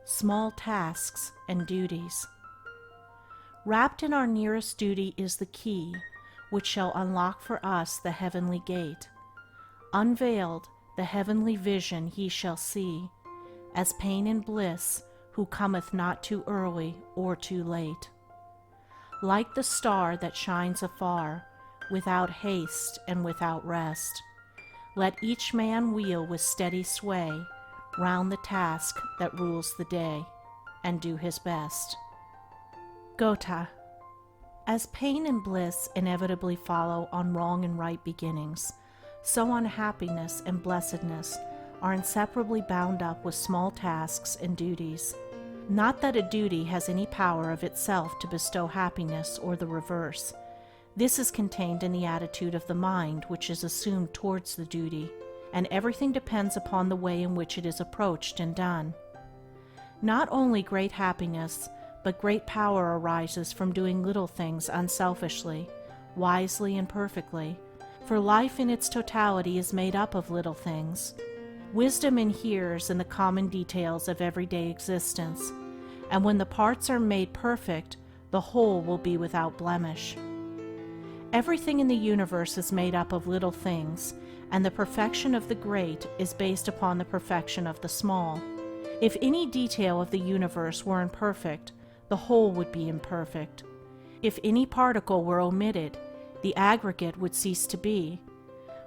small tasks and duties. Wrapped in our nearest duty is the key, which shall unlock for us the heavenly gate. Unveiled, the heavenly vision he shall see, as pain and bliss, who cometh not too early or too late. Like the star that shines afar, without haste and without rest, let each man wheel with steady sway round the task that rules the day, and do his best. Goethe. As pain and bliss inevitably follow on wrong and right beginnings, so unhappiness and blessedness are inseparably bound up with small tasks and duties. Not that a duty has any power of itself to bestow happiness or the reverse. This is contained in the attitude of the mind which is assumed towards the duty, and everything depends upon the way in which it is approached and done. Not only great happiness, but great power arises from doing little things unselfishly, wisely and perfectly, for life in its totality is made up of little things. Wisdom inheres in the common details of everyday existence, and when the parts are made perfect, the whole will be without blemish. Everything in the universe is made up of little things, and the perfection of the great is based upon the perfection of the small. If any detail of the universe were imperfect, the whole would be imperfect. If any particle were omitted, the aggregate would cease to be.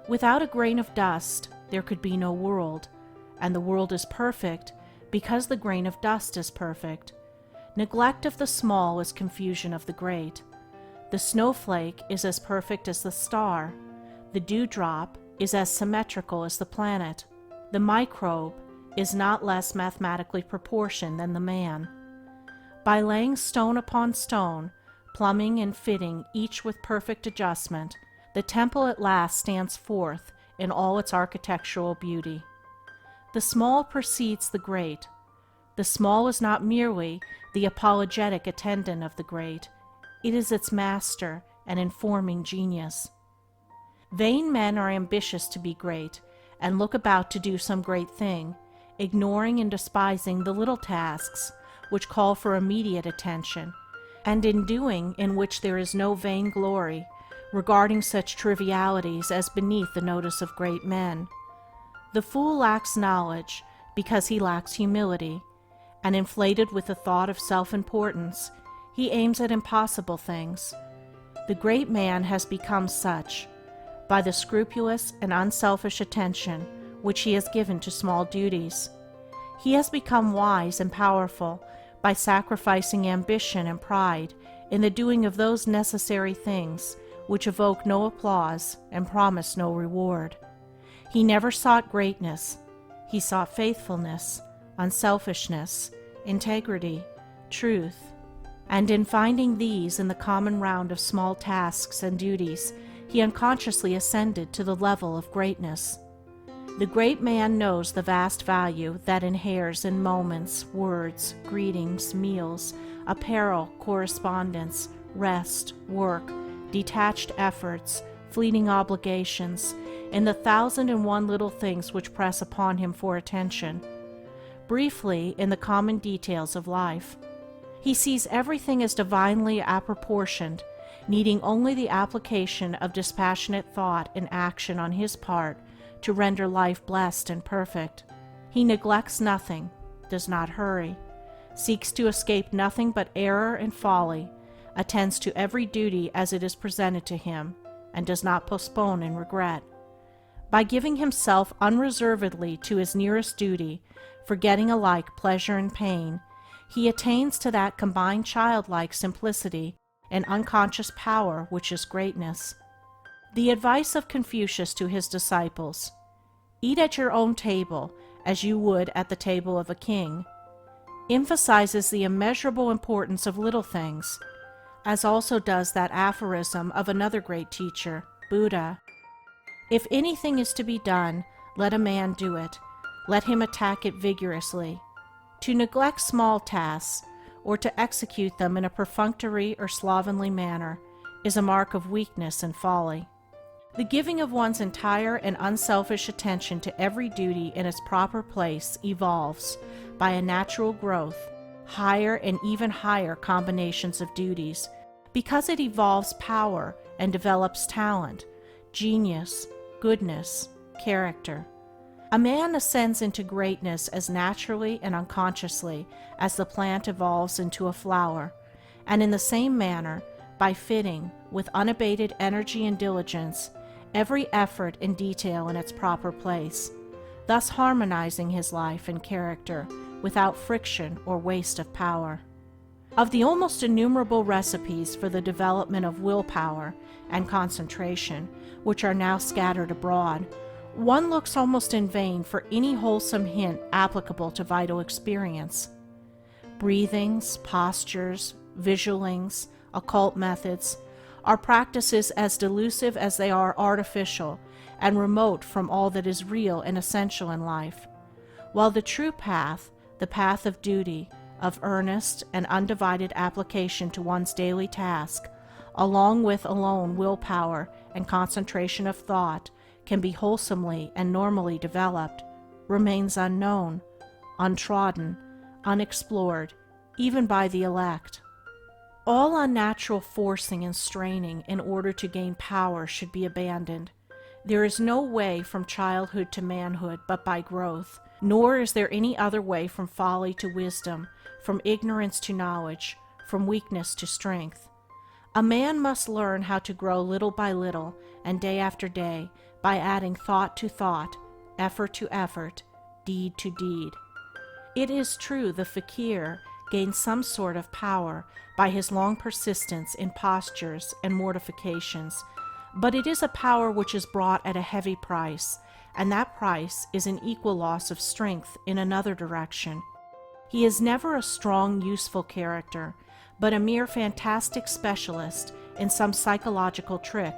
Without a grain of dust, there could be no world, and the world is perfect because the grain of dust is perfect. Neglect of the small is confusion of the great. The snowflake is as perfect as the star. The dewdrop is as symmetrical as the planet. The microbe is not less mathematically proportioned than the man. By laying stone upon stone, plumbing and fitting each with perfect adjustment, the temple at last stands forth in all its architectural beauty. The small precedes the great. The small is not merely the apologetic attendant of the great, it is its master and informing genius. Vain men are ambitious to be great, and look about to do some great thing, ignoring and despising the little tasks which call for immediate attention, and in doing in which there is no vain glory, regarding such trivialities as beneath the notice of great men. The fool lacks knowledge because he lacks humility, and inflated with the thought of self-importance, he aims at impossible things. The great man has become such by the scrupulous and unselfish attention which he has given to small duties. He has become wise and powerful by sacrificing ambition and pride in the doing of those necessary things which evoke no applause and promise no reward. He never sought greatness. He sought faithfulness, unselfishness, integrity, truth, and in finding these in the common round of small tasks and duties, he unconsciously ascended to the level of greatness. The great man knows the vast value that inheres in moments, words, greetings, meals, apparel, correspondence, rest, work, detached efforts, fleeting obligations, in the 1,001 little things which press upon him for attention. Briefly, in the common details of life. He sees everything as divinely apportioned, needing only the application of dispassionate thought and action on his part to render life blessed and perfect. He neglects nothing, does not hurry, seeks to escape nothing but error and folly, attends to every duty as it is presented to him, and does not postpone in regret. By giving himself unreservedly to his nearest duty, forgetting alike pleasure and pain, he attains to that combined childlike simplicity and unconscious power which is greatness. The advice of Confucius to his disciples, "Eat at your own table as you would at the table of a king," emphasizes the immeasurable importance of little things, as also does that aphorism of another great teacher, Buddha, "If anything is to be done, let a man do it. Let him attack it vigorously. To neglect small tasks, or to execute them in a perfunctory or slovenly manner, is a mark of weakness and folly." The giving of one's entire and unselfish attention to every duty in its proper place evolves, by a natural growth, higher and even higher combinations of duties, because it evolves power and develops talent, genius, goodness, character. A man ascends into greatness as naturally and unconsciously as the plant evolves into a flower, and in the same manner, by fitting, with unabated energy and diligence, every effort and detail in its proper place, thus harmonizing his life and character without friction or waste of power. Of the almost innumerable recipes for the development of willpower and concentration, which are now scattered abroad, one looks almost in vain for any wholesome hint applicable to vital experience. Breathings, postures, visualings, occult methods are practices as delusive as they are artificial and remote from all that is real and essential in life, while the true path, the path of duty, of earnest and undivided application to one's daily task, along with alone willpower and concentration of thought, can be wholesomely and normally developed, remains unknown, untrodden, unexplored, even by the elect. All unnatural forcing and straining in order to gain power should be abandoned. There is no way from childhood to manhood but by growth, nor is there any other way from folly to wisdom, from ignorance to knowledge, from weakness to strength. A man must learn how to grow little by little, and day after day, by adding thought to thought, effort to effort, deed to deed. It is true the fakir gains some sort of power by his long persistence in postures and mortifications, but it is a power which is brought at a heavy price, and that price is an equal loss of strength in another direction. He is never a strong, useful character, but a mere fantastic specialist in some psychological trick.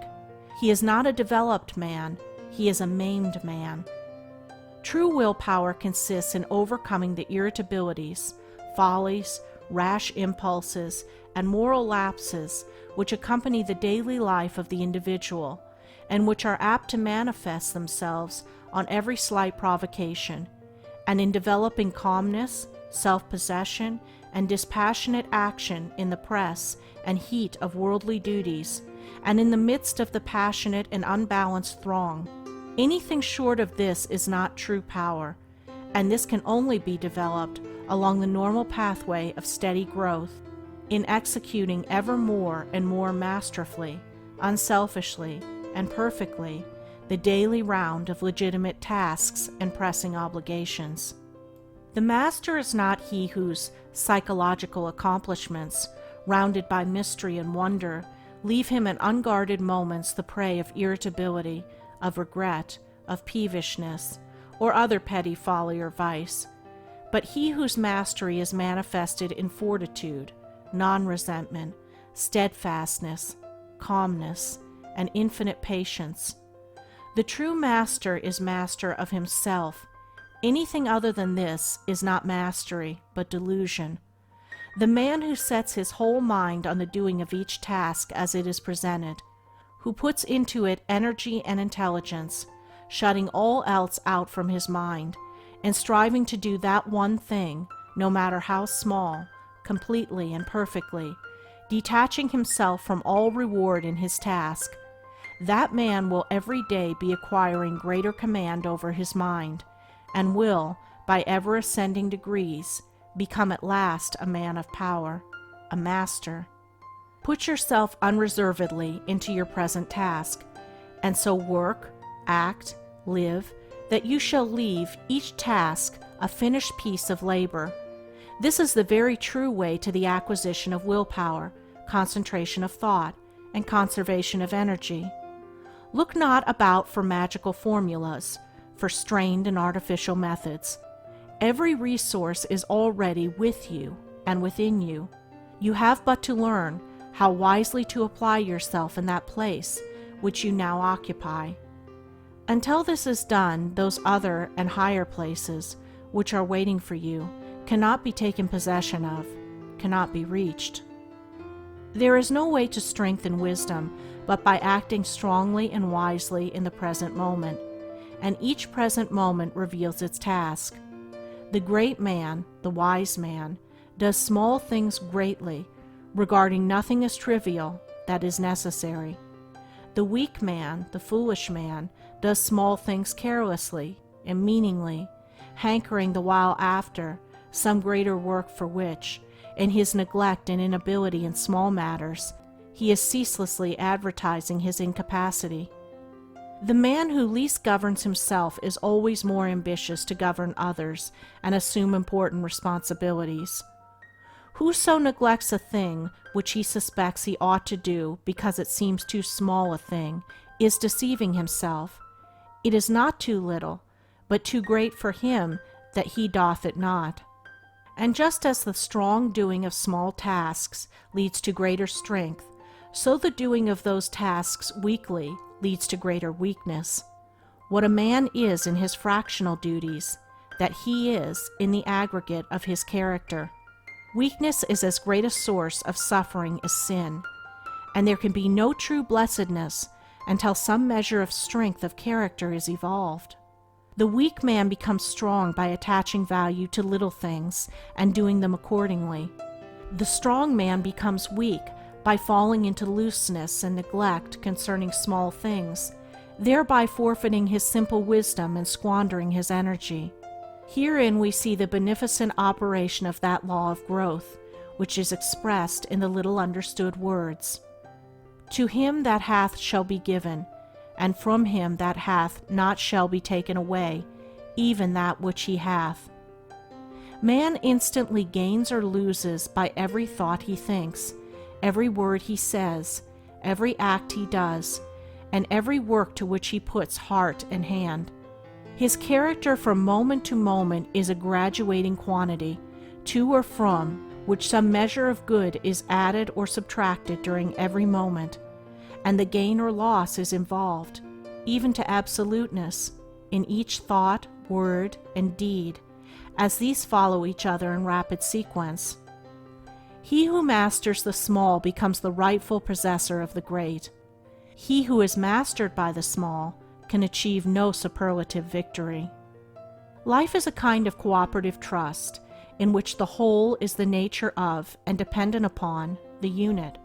He is not a developed man, he is a maimed man. True willpower consists in overcoming the irritabilities, follies, rash impulses, and moral lapses which accompany the daily life of the individual, and which are apt to manifest themselves on every slight provocation, and in developing calmness, self-possession, and dispassionate action in the press and heat of worldly duties, and in the midst of the passionate and unbalanced throng. Anything short of this is not true power, and this can only be developed along the normal pathway of steady growth, in executing ever more and more masterfully, unselfishly, and perfectly the daily round of legitimate tasks and pressing obligations. The master is not he whose psychological accomplishments, rounded by mystery and wonder, leave him at unguarded moments the prey of irritability, of regret, of peevishness, or other petty folly or vice, but he whose mastery is manifested in fortitude, non-resentment, steadfastness, calmness, and infinite patience. The true master is master of himself. Anything other than this is not mastery, but delusion. The man who sets his whole mind on the doing of each task as it is presented, who puts into it energy and intelligence, shutting all else out from his mind, and striving to do that one thing, no matter how small, completely and perfectly, detaching himself from all reward in his task, that man will every day be acquiring greater command over his mind, and will, by ever ascending degrees, become at last a man of power, a master. Put yourself unreservedly into your present task, and so work, act, live, that you shall leave each task a finished piece of labor. This is the very true way to the acquisition of willpower, concentration of thought, and conservation of energy. Look not about for magical formulas, for strained and artificial methods. Every resource is already with you and within you. You have but to learn how wisely to apply yourself in that place which you now occupy. Until this is done, those other and higher places which are waiting for you cannot be taken possession of, cannot be reached. There is no way to strengthen wisdom but by acting strongly and wisely in the present moment, and each present moment reveals its task. The great man, the wise man, does small things greatly, regarding nothing as trivial that is necessary. The weak man, the foolish man, does small things carelessly and meaningly, hankering the while after some greater work for which, in his neglect and inability in small matters, he is ceaselessly advertising his incapacity. The man who least governs himself is always more ambitious to govern others and assume important responsibilities. Whoso neglects a thing which he suspects he ought to do because it seems too small a thing is deceiving himself. It is not too little, but too great for him that he doth it not. And just as the strong doing of small tasks leads to greater strength, so the doing of those tasks weakly leads to greater weakness. What a man is in his fractional duties, that he is in the aggregate of his character. Weakness is as great a source of suffering as sin, and there can be no true blessedness until some measure of strength of character is evolved. The weak man becomes strong by attaching value to little things and doing them accordingly. The strong man becomes weak by falling into looseness and neglect concerning small things, thereby forfeiting his simple wisdom and squandering his energy. Herein we see the beneficent operation of that law of growth, which is expressed in the little understood words, "To him that hath shall be given, and from him that hath not shall be taken away, even that which he hath." Man instantly gains or loses by every thought he thinks, every word he says, every act he does, and every work to which he puts heart and hand. His character from moment to moment is a graduating quantity, to or from which some measure of good is added or subtracted during every moment, and the gain or loss is involved, even to absoluteness, in each thought, word, and deed, as these follow each other in rapid sequence. He who masters the small becomes the rightful possessor of the great. He who is mastered by the small can achieve no superlative victory. Life is a kind of cooperative trust, in which the whole is the nature of and dependent upon the unit.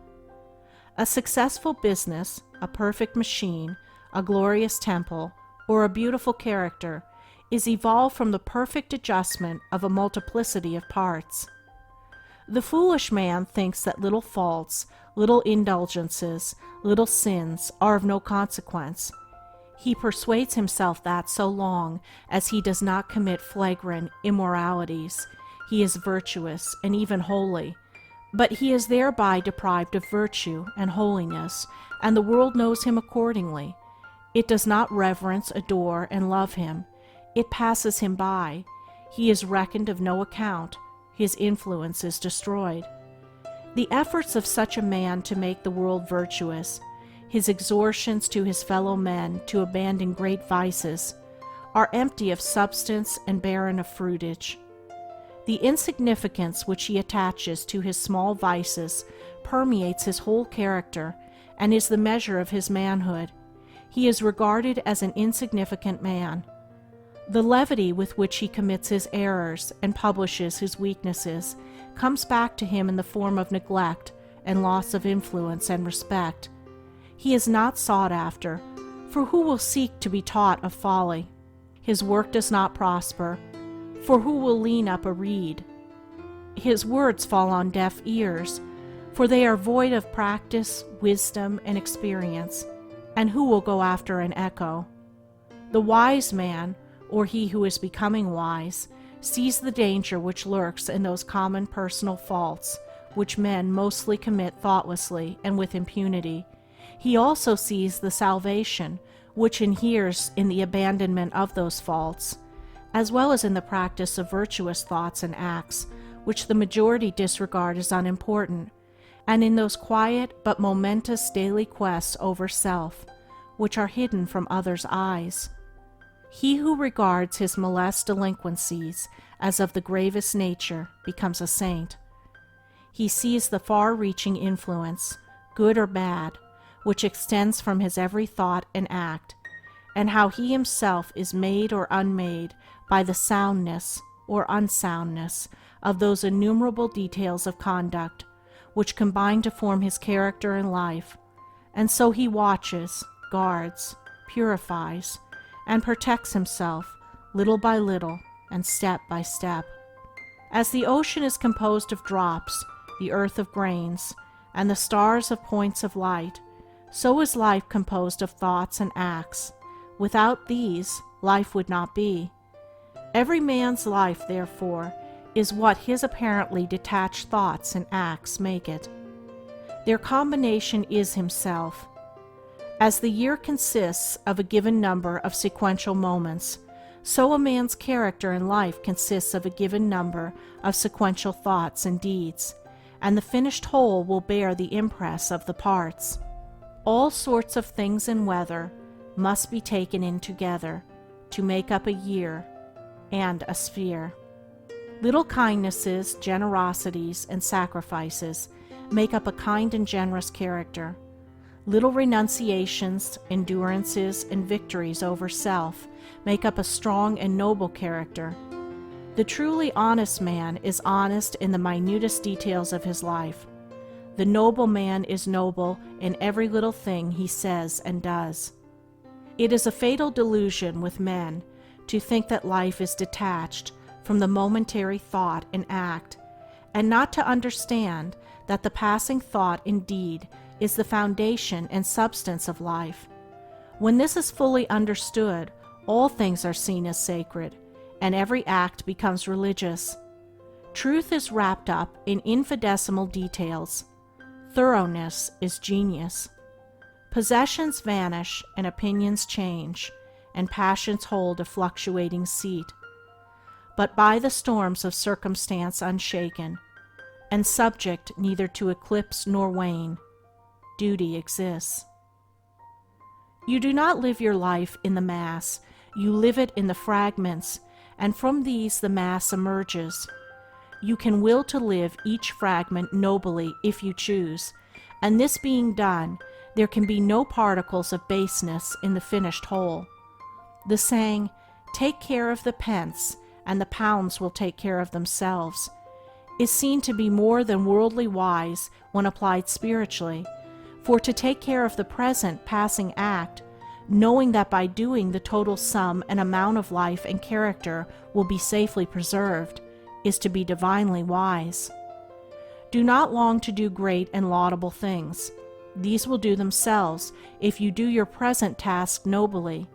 A successful business, a perfect machine, a glorious temple, or a beautiful character is evolved from the perfect adjustment of a multiplicity of parts. The foolish man thinks that little faults, little indulgences, little sins are of no consequence. He persuades himself that so long as he does not commit flagrant immoralities, he is virtuous and even holy, but he is thereby deprived of virtue and holiness, and the world knows him accordingly. It does not reverence, adore, and love him. It passes him by. He is reckoned of no account. His influence is destroyed. The efforts of such a man to make the world virtuous, his exhortations to his fellow men to abandon great vices, are empty of substance and barren of fruitage. The insignificance which he attaches to his small vices permeates his whole character and is the measure of his manhood. He is regarded as an insignificant man. The levity with which he commits his errors and publishes his weaknesses comes back to him in the form of neglect and loss of influence and respect. He is not sought after, for who will seek to be taught of folly? His work does not prosper, for who will lean up a reed? His words fall on deaf ears, for they are void of practice, wisdom, and experience, and who will go after an echo? The wise man, or he who is becoming wise, sees the danger which lurks in those common personal faults which men mostly commit thoughtlessly and with impunity. He also sees the salvation which inheres in the abandonment of those faults, as well as in the practice of virtuous thoughts and acts, which the majority disregard as unimportant, and in those quiet but momentous daily quests over self, which are hidden from others' eyes. He who regards his molest delinquencies as of the gravest nature becomes a saint. He sees the far-reaching influence, good or bad, which extends from his every thought and act, and how he himself is made or unmade by the soundness or unsoundness of those innumerable details of conduct which combine to form his character and life, and so he watches, guards, purifies, and protects himself little by little and step by step. As the ocean is composed of drops, the earth of grains, and the stars of points of light, so is life composed of thoughts and acts. Without these, life would not be. Every man's life, therefore, is what his apparently detached thoughts and acts make it. Their combination is himself. As the year consists of a given number of sequential moments, so a man's character and life consists of a given number of sequential thoughts and deeds, and the finished whole will bear the impress of the parts. All sorts of things and weather must be taken in together to make up a year and a sphere. Little kindnesses, generosities, and sacrifices make up a kind and generous character. Little renunciations, endurances, and victories over self make up a strong and noble character. The truly honest man is honest in the minutest details of his life. The noble man is noble in every little thing he says and does. It is a fatal delusion with men to think that life is detached from the momentary thought and act, and not to understand that the passing thought and deed is the foundation and substance of life. When this is fully understood, all things are seen as sacred, and every act becomes religious. Truth is wrapped up in infinitesimal details. Thoroughness is genius. Possessions vanish and opinions change, and passions hold a fluctuating seat. But by the storms of circumstance unshaken, and subject neither to eclipse nor wane, duty exists. You do not live your life in the mass, you live it in the fragments, and from these the mass emerges. You can will to live each fragment nobly if you choose, and this being done, there can be no particles of baseness in the finished whole. The saying, "Take care of the pence, and the pounds will take care of themselves," is seen to be more than worldly wise when applied spiritually, for to take care of the present passing act, knowing that by doing the total sum and amount of life and character will be safely preserved, is to be divinely wise. Do not long to do great and laudable things. These will do themselves if you do your present task nobly.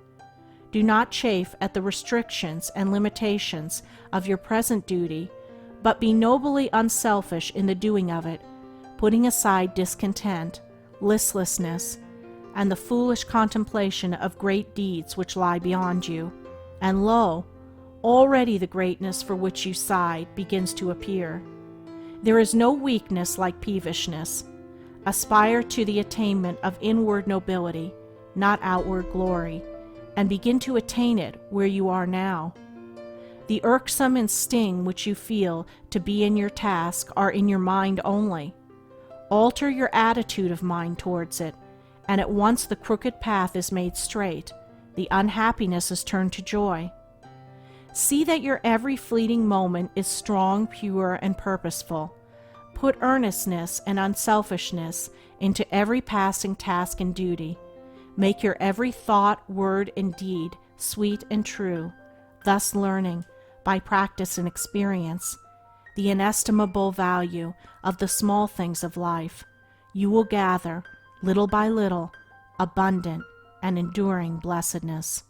Do not chafe at the restrictions and limitations of your present duty, but be nobly unselfish in the doing of it, putting aside discontent, listlessness, and the foolish contemplation of great deeds which lie beyond you, and lo, already the greatness for which you sighed begins to appear. There is no weakness like peevishness. Aspire to the attainment of inward nobility, not outward glory, and begin to attain it where you are now. The irksome and sting which you feel to be in your task are in your mind only. Alter your attitude of mind towards it, and at once the crooked path is made straight, the unhappiness is turned to joy. See that your every fleeting moment is strong, pure, and purposeful. Put earnestness and unselfishness into every passing task and duty. Make your every thought, word, and deed sweet and true, thus learning, by practice and experience, the inestimable value of the small things of life. You will gather, little by little, abundant and enduring blessedness.